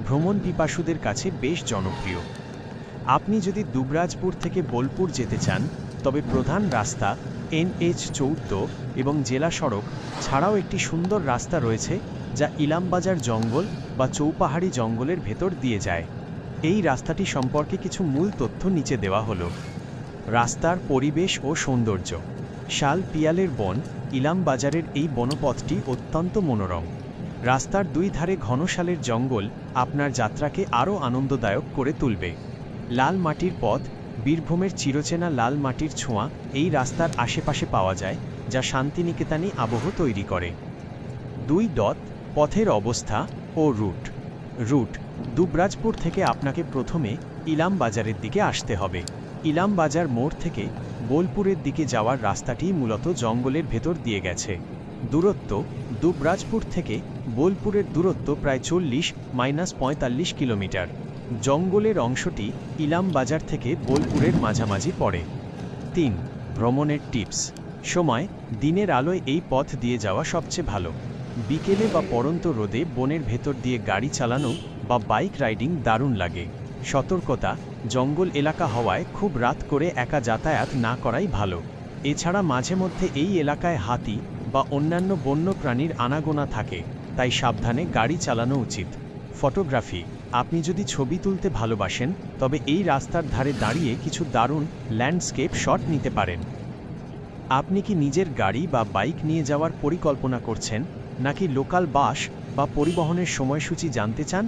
ভ্রমণ পিপাসুদের কাছে বেশ জনপ্রিয়। আপনি যদি দুবরাজপুর থেকে বোলপুর যেতে চান, তবে প্রধান রাস্তা NH-14 এবং জেলা সড়ক ছাড়াও একটি সুন্দর রাস্তা রয়েছে যা ইলামবাজার জঙ্গল বা চৌপাহাড়ি জঙ্গলের ভেতর দিয়ে যায়। এই রাস্তাটি সম্পর্কে কিছু মূল তথ্য নিচে দেওয়া হলো। রাস্তার পরিবেশ ও সৌন্দর্য। শাল পিয়ালের বন, ইলামবাজারের এই বনপথটি অত্যন্ত মনোরম। রাস্তার দুই ধারে ঘন শালের জঙ্গল আপনার যাত্রাকে আরও আনন্দদায়ক করে তুলবে। লাল মাটির পথ, বীরভূমের চিরচেনা লাল মাটির ছোঁয়া এই রাস্তার আশেপাশে পাওয়া যায়, যা শান্তিনিকেতনী আবহ তৈরি করে। 2. পথের অবস্থা ও রুট। দুবরাজপুর থেকে আপনাকে প্রথমে ইলামবাজারের দিকে আসতে হবে। ইলামবাজার মোড় থেকে বোলপুরের দিকে যাওয়ার রাস্তাটি মূলত জঙ্গলের ভেতর দিয়ে গেছে। দূরত্ব: দুবরাজপুর থেকে বোলপুরের দূরত্ব প্রায় 40-45 কিলোমিটার। জঙ্গলের অংশটি ইলামবাজার থেকে বোলপুরের মাঝামাঝি পড়ে। 3. ভ্রমণের টিপস। সময়: দিনের আলোয় এই পথ দিয়ে যাওয়া সবচেয়ে ভালো। বিকেলে বা পড়ন্ত রোদে বনের ভেতর দিয়ে গাড়ি চালানো বা বাইক রাইডিং দারুণ লাগে। সতর্কতা: জঙ্গল এলাকা হওয়ায় খুব রাত করে একা যাতায়াত না করাই ভালো। এছাড়া মাঝে মধ্যে এই এলাকায় হাতি বা অন্যান্য বন্য প্রাণীর আনাগোনা থাকে, তাই সাবধানে গাড়ি চালানো উচিত। ফটোগ্রাফি: আপনি যদি ছবি তুলতে ভালোবাসেন, তবে এই রাস্তার ধারে দাঁড়িয়ে কিছু দারুণ ল্যান্ডস্কেপ শট নিতে পারেন। আপনি কি নিজের গাড়ি বা বাইক নিয়ে যাওয়ার পরিকল্পনা করছেন, নাকি লোকাল বাস বা পরিবহনের সময়সূচি জানতে চান?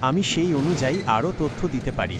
আমি সেই অনুযায়ী আরও তথ্য দিতে পারি।